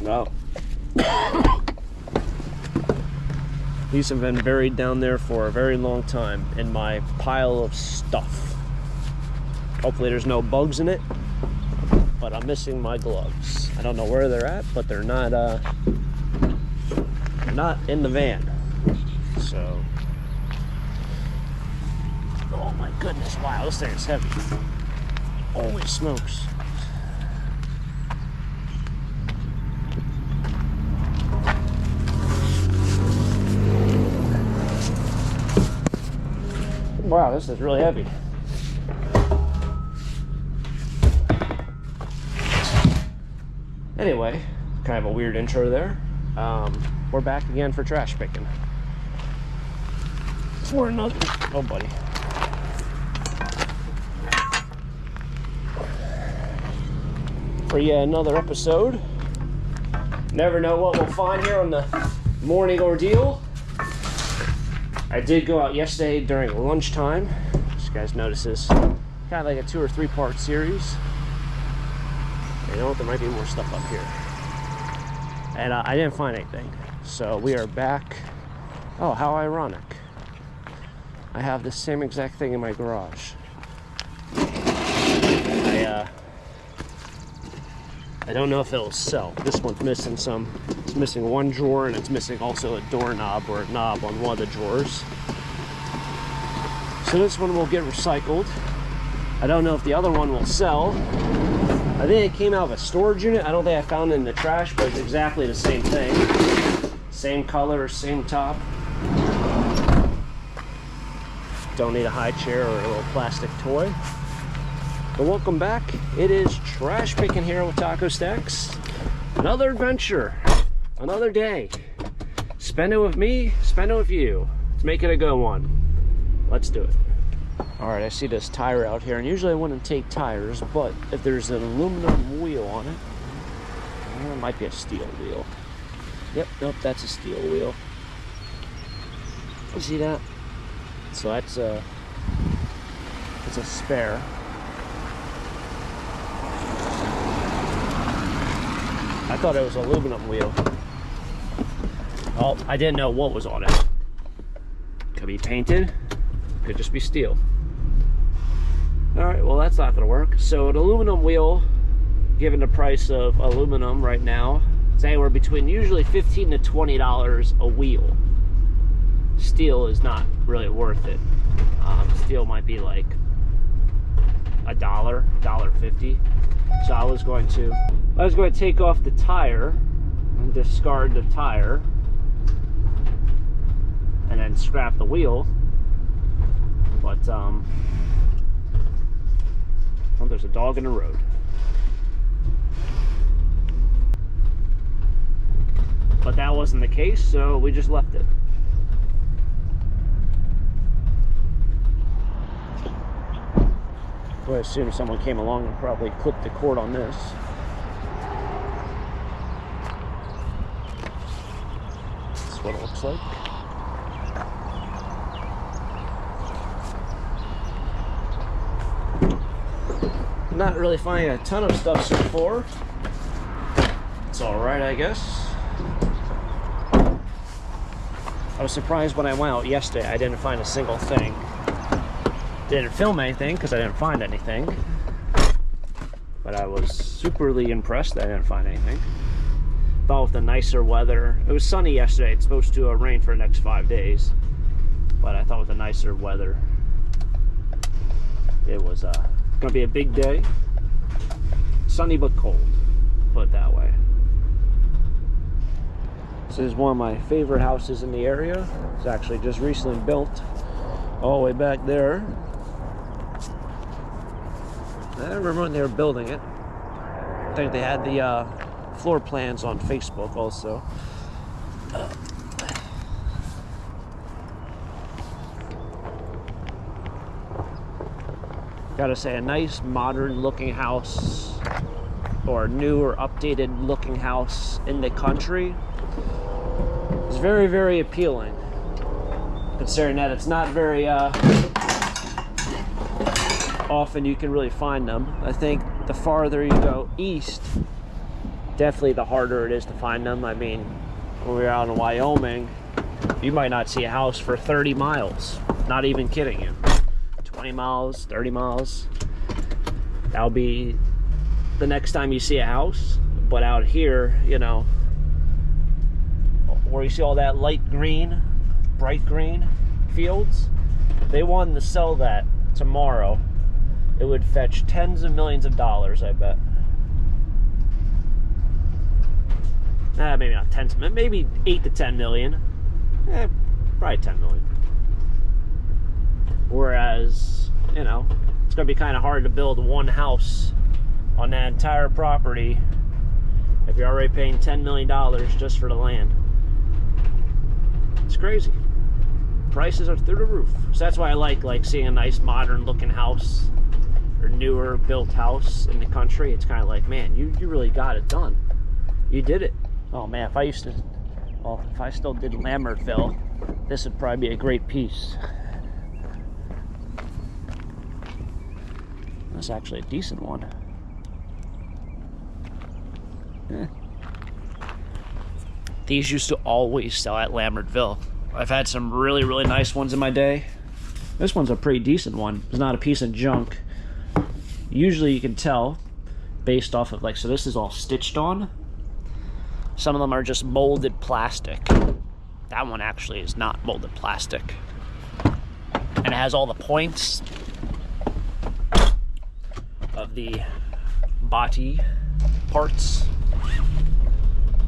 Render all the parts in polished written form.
No. These have been buried down there for a very long time in my pile of stuff. Hopefully there's no bugs in it, but I'm missing my gloves. I don't know where they're at, but they're not in the van. So, oh my goodness, wow, this thing is heavy. Holy smokes. Wow, this is really heavy. Anyway, kind of a weird intro there. We're back again for trash picking. For another, oh buddy. For yet another episode. Never know what we'll find here on the morning ordeal. I did go out yesterday during lunchtime. As you guys notice this, kind of like a 2 or 3 part series. You know what, there might be more stuff up here. And I didn't find anything. So we are back. Oh, how ironic. I have the same exact thing in my garage. I don't know if it'll sell. This one's missing some. It's missing one drawer, and it's missing also a doorknob or a knob on one of the drawers. So this one will get recycled. I don't know if the other one will sell. I think it came out of a storage unit. I don't think I found it in the trash, but it's exactly the same thing. Same color, same top. Don't need a high chair or a little plastic toy. But welcome back. It is trash picking here with Taco Stacks. Another adventure, another day. Spend it with me, spend it with you. Let's make it a good one. Let's do it. All right, I see this tire out here, and usually I wouldn't take tires, but if there's an aluminum wheel on it, well, it might be a steel wheel. Yep, nope, that's a steel wheel. You see that? So that's it's a spare. I thought it was an aluminum wheel. Oh, I didn't know what was on it. Could be painted, could just be steel. All right, well that's not gonna work. So an aluminum wheel, given the price of aluminum right now, it's anywhere between usually $15 to $20 a wheel. Steel is not really worth it. Steel might be like $1, $1.50. So I was going to take off the tire and discard the tire and then scrap the wheel. But oh, there's a dog in the road. But that wasn't the case, so we just left it. I assume someone came along and probably clipped the cord on this. That's what it looks like. Not really finding a ton of stuff so far. It's alright, I guess. I was surprised when I went out yesterday, I didn't find a single thing. Didn't film anything because I didn't find anything, but I was superly impressed that I didn't find anything. Thought with the nicer weather, it was sunny yesterday, it's supposed to rain for the next 5 days, but I thought with the nicer weather it was gonna be a big day. Sunny but cold, put it that way. This is one of my favorite houses in the area. It's actually just recently built all the way back there. I remember when they were building it. I think they had the floor plans on Facebook also. Gotta say, a nice modern looking house, or new or updated looking house in the country is very, very appealing, considering that it's not very often you can really find them. I think the farther you go east, definitely the harder it is to find them. I mean, when we were out in Wyoming, you might not see a house for 30 miles. Not even kidding you. 20 miles, 30 miles. That'll be the next time you see a house. But out here, you know, where you see all that light green, bright green fields, if they wanted to sell that tomorrow, it would fetch tens of millions of dollars, I bet. Maybe not tens, maybe 8 to 10 million. Probably 10 million. Whereas, you know, it's gonna be kind of hard to build one house on that entire property if you're already paying $10 million just for the land. It's crazy. Prices are through the roof. So that's why I like seeing a nice modern looking house or newer built house in the country. It's kind of like, man, you really got it done. You did it. Oh man, if I still did Lambertville, this would probably be a great piece. That's actually a decent one. These used to always sell at Lambertville. I've had some really, really nice ones in my day. This one's a pretty decent one. It's not a piece of junk. Usually you can tell based off of, like, so this is all stitched on. Some of them are just molded plastic. That one actually is not molded plastic. And it has all the points of the body parts.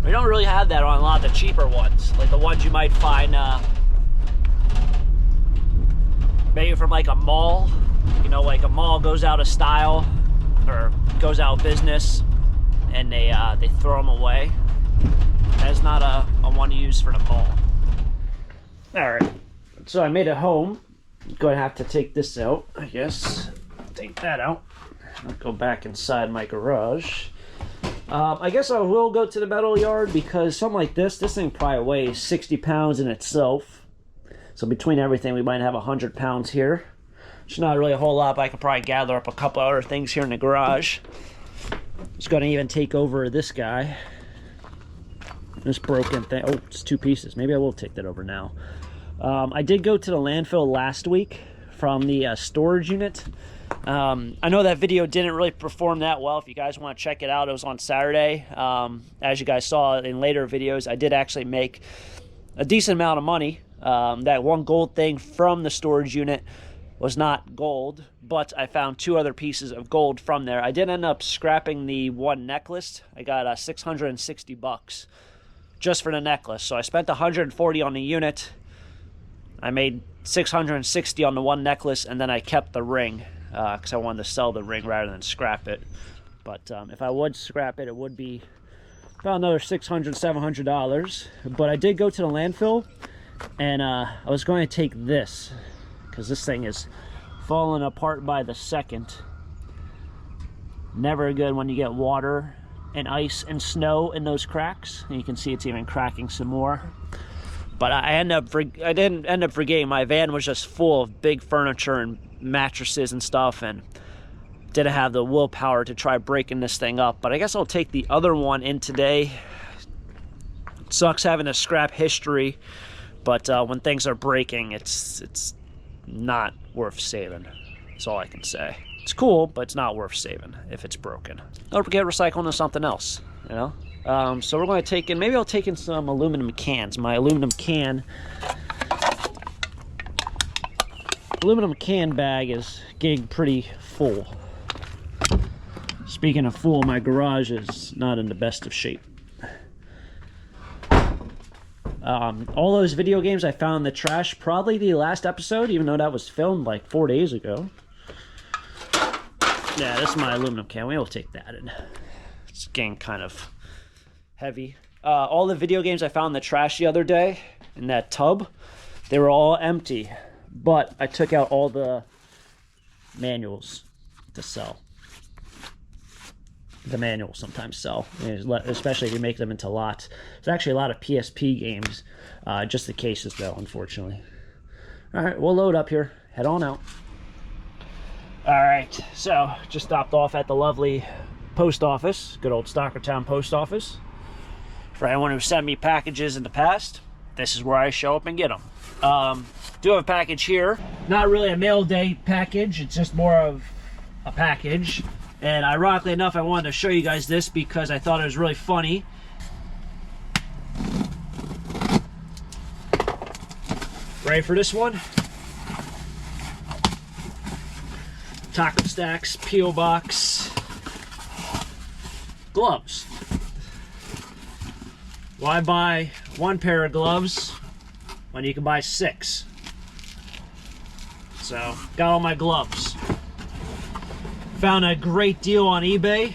We don't really have that on a lot of the cheaper ones, like the ones you might find maybe from like a mall. You know, like a mall goes out of style or goes out of business, and they throw them away. That's not a one to use for the mall. All right, so I made it home. I'm gonna have to take this out, I guess. Take that out. I'll go back inside my garage. I guess I will go to the metal yard because something like this thing probably weighs 60 pounds in itself. So between everything, we might have 100 pounds here. It's not really a whole lot, but I could probably gather up a couple other things here in the garage. Just gonna even take over this guy. This broken thing. Oh, it's 2 pieces. Maybe I will take that over now. I did go to the landfill last week from the storage unit. I know that video didn't really perform that well. If you guys want to check it out, it was on Saturday. As you guys saw in later videos, I did actually make a decent amount of money. That one gold thing from the storage unit was not gold, but I found 2 other pieces of gold from there. I did end up scrapping the one necklace. I got 660 bucks just for the necklace. So I spent 140 on the unit. I made 660 on the one necklace, and then I kept the ring because I wanted to sell the ring rather than scrap it. But if I would scrap it, it would be about another $600, $700. But I did go to the landfill, and I was going to take this because this thing is falling apart by the second. Never good when you get water and ice and snow in those cracks. And you can see it's even cracking some more. But I didn't end up forgetting. My van was just full of big furniture and mattresses and stuff, and didn't have the willpower to try breaking this thing up. But I guess I'll take the other one in today. It sucks having a scrap history, but when things are breaking, it's not worth saving. That's all I can say. It's cool, but it's not worth saving if it's broken. Don't forget recycling to something else, you know? So we're going to take in, maybe I'll take in some aluminum cans. My aluminum can bag is getting pretty full. Speaking of full, my garage is not in the best of shape. All those video games I found in the trash, probably the last episode, even though that was filmed like 4 days ago. Yeah, this is my aluminum can. We'll take that in. It's getting kind of heavy. All the video games I found in the trash the other day, in that tub, they were all empty. But I took out all the manuals to sell. The manuals sometimes sell, especially if you make them into lots. There's actually a lot of PSP games, just the cases though, unfortunately. All right, we'll load up here. Head on out. All right, so just stopped off at the lovely post office, good old STOCKERTOWN post office. For anyone who sent me packages in the past, this is where I show up and get them. Do have a package here. Not really a mail day package, it's just more of a package. And ironically enough, I wanted to show you guys this because I thought it was really funny. Ready for this one? Taco Stacks, P.O. Box, gloves. Why buy one pair of gloves when you can buy 6? So, got all my gloves. Found a great deal on eBay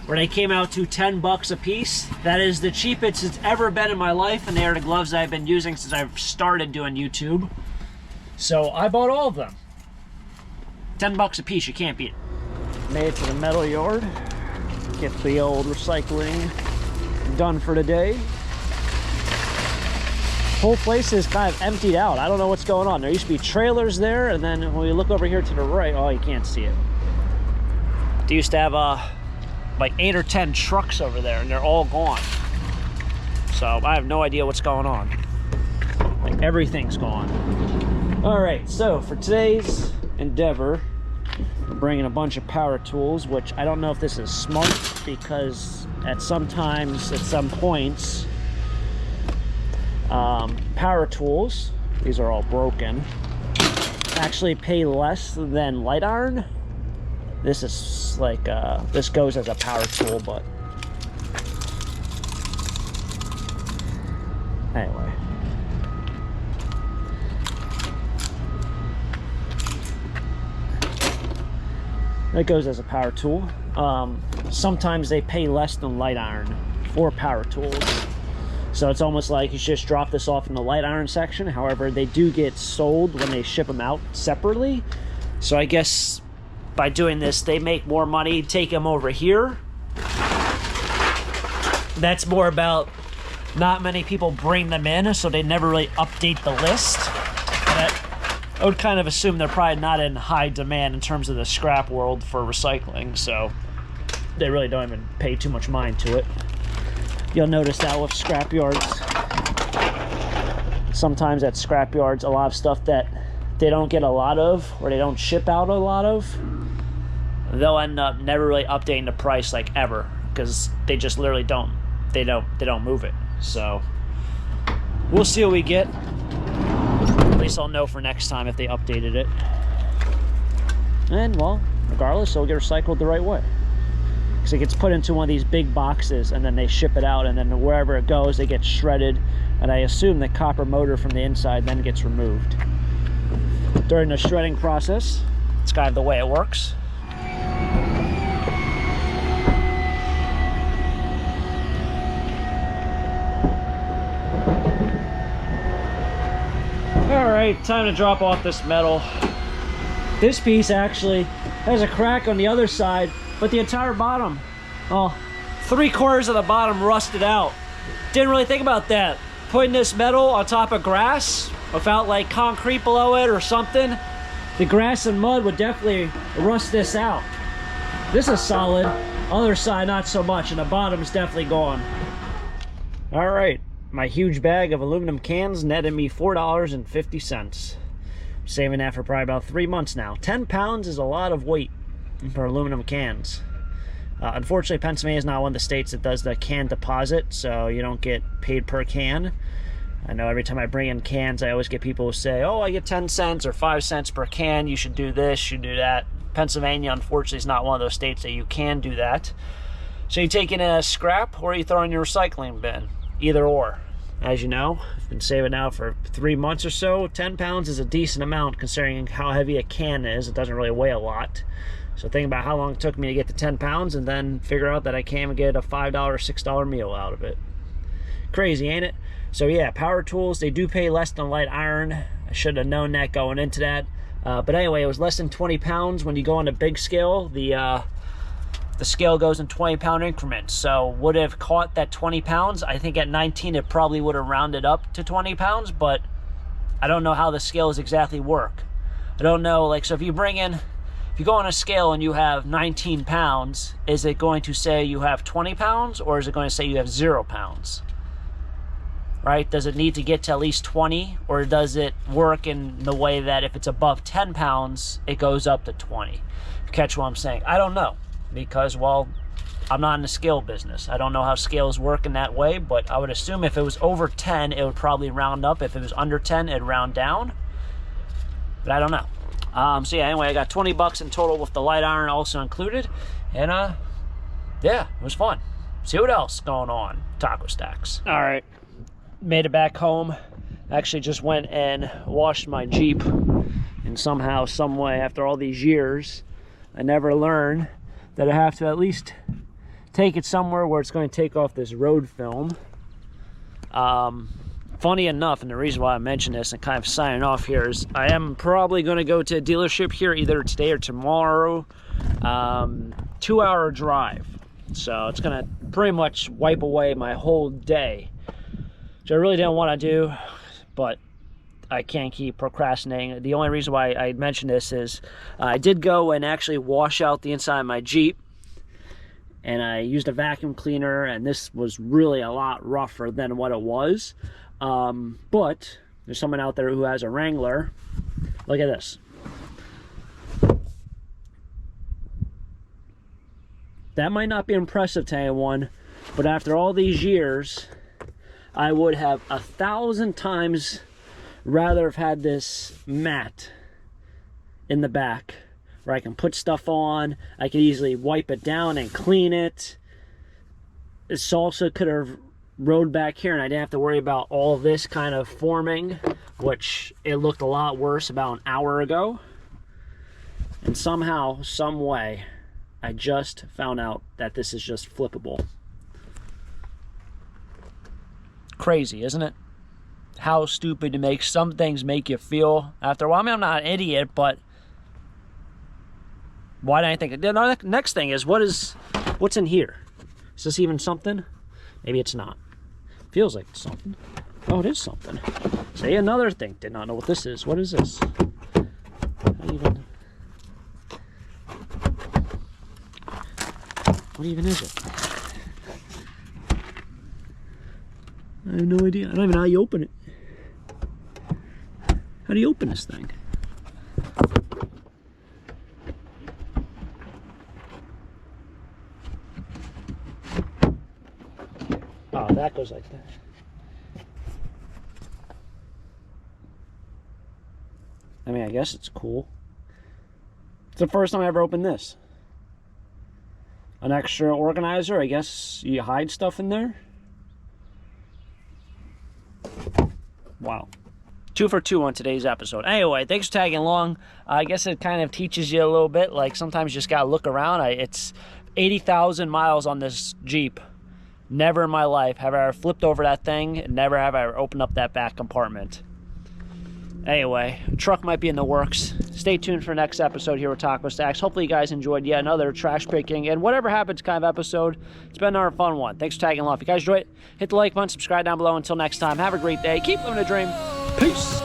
where they came out to 10 bucks a piece. That is the cheapest it's ever been in my life, and they are the gloves I've been using since I've started doing YouTube. So I bought all of them. 10 bucks a piece, you can't beat it. Made it to the metal yard. Get the old recycling done for the day. Whole place is kind of emptied out. I don't know what's going on. There used to be trailers there, and then when we look over here to the right, oh, you can't see it. They used to have like 8 or 10 trucks over there, and they're all gone. So I have no idea what's going on. Like, everything's gone. All right, so for today's endeavor, we're bringing a bunch of power tools, which I don't know if this is smart, because at some points, power tools, these are all broken, actually pay less than light iron. This is like, this goes as a power tool, but anyway. It goes as a power tool. Sometimes they pay less than light iron for power tools. So it's almost like you should just drop this off in the light iron section. However, they do get sold when they ship them out separately. So I guess by doing this, they make more money, take them over here. That's more about not many people bring them in, so they never really update the list. But I would kind of assume they're probably not in high demand in terms of the scrap world for recycling, so they really don't even pay too much mind to it. You'll notice that with scrap yards. Sometimes at scrap yards, a lot of stuff that they don't get a lot of, or they don't ship out a lot of, they'll end up never really updating the price like ever, because they just literally don't move it. So we'll see what we get. At least I'll know for next time if they updated it. And well, regardless, it'll get recycled the right way. Because it gets put into one of these big boxes, and then they ship it out, and then wherever it goes, they get shredded. And I assume the copper motor from the inside then gets removed. During the shredding process, it's kind of the way it works. Alright, time to drop off this metal. This piece actually has a crack on the other side, but the entire bottom, well, 3/4 of the bottom rusted out. Didn't really think about that. Putting this metal on top of grass without like concrete below it or something, the grass and mud would definitely rust this out. This is solid. Other side, not so much, and the bottom's definitely gone. Alright. My huge bag of aluminum cans netted me $4.50. Saving that for probably about 3 months now. 10 pounds is a lot of weight for aluminum cans. Unfortunately, Pennsylvania is not one of the states that does the can deposit, so you don't get paid per can. I know every time I bring in cans, I always get people who say, oh, I get 10 cents or 5 cents per can. You should do this, you should do that. Pennsylvania, unfortunately, is not one of those states that you can do that. So you take it in a scrap, or you throw it in your recycling bin. Either or. As you know, I've been saving now for 3 months or so. 10 pounds is a decent amount considering how heavy a can is. It doesn't really weigh a lot. So think about how long it took me to get to 10 pounds and then figure out that I can't get a $5 or $6 meal out of it. Crazy, ain't it? So yeah, power tools, they do pay less than light iron. I should have known that going into that. But anyway, it was less than 20 pounds. When you go on a big scale, the scale goes in 20-pound increments. So would have caught that 20 pounds. I think at 19 it probably would have rounded up to 20 pounds, but I don't know how the scales exactly work. I don't know, like, so if you bring in If you go on a scale and you have 19 pounds, is it going to say you have 20 pounds or is it going to say you have 0 pounds? Right? Does it need to get to at least 20, or does it work in the way that if it's above 10 pounds, it goes up to 20? If you catch what I'm saying? I don't know, because, well, I'm not in the scale business. I don't know how scales work in that way, but I would assume if it was over 10, it would probably round up. If it was under 10, it'd round down. But I don't know. So yeah, anyway, I got 20 bucks in total with the light iron also included. And yeah, it was fun. See what else going on. Taco Stacks. All right, made it back home. Actually just went and washed my Jeep. And somehow, some way, after all these years, I never learned that I have to at least take it somewhere where it's going to take off this road film. Funny enough, and the reason why I mention this and kind of signing off here is I am probably going to go to a dealership here either today or tomorrow. 2-hour drive. So it's going to pretty much wipe away my whole day, which I really didn't want to do, but I can't keep procrastinating. The only reason why I mentioned this is I did go and actually wash out the inside of my Jeep, and I used a vacuum cleaner, and this was really a lot rougher than what it was. But there's someone out there who has a Wrangler. Look at this. That might not be impressive to anyone, but after all these years, I would have 1,000 times rather have had this mat in the back where I can put stuff on. I could easily wipe it down and clean it. This also could have rode back here and I didn't have to worry about all of this kind of forming, which it looked a lot worse about an hour ago. And somehow, some way, I just found out that this is just flippable. Crazy, isn't it? How stupid to make some things make you feel after a while. I mean, I'm not an idiot, but why didn't I think? The next thing is, what's in here? Is this even something? Maybe it's not. Feels like it's something. Oh, it is something. Say another thing. Did not know what this is. What is this? What even is it? I have no idea. I don't even know how you open it. How do you open this thing? Oh, that goes like that. I mean, I guess it's cool. It's the first time I ever opened this. An extra organizer, I guess you hide stuff in there. Wow. 2 for 2 on today's episode. Anyway, thanks for tagging along. I guess it kind of teaches you a little bit. Like, sometimes you just got to look around. It's 80,000 miles on this Jeep. Never in my life have I ever flipped over that thing. Never have I ever opened up that back compartment. Anyway, truck might be in the works. Stay tuned for the next episode here with Taco Stacks. Hopefully you guys enjoyed yet another trash picking and whatever happens kind of episode. It's been another fun one. Thanks for tagging along. If you guys enjoyed it, hit the like button, subscribe down below. Until next time, have a great day. Keep living a dream. Peace.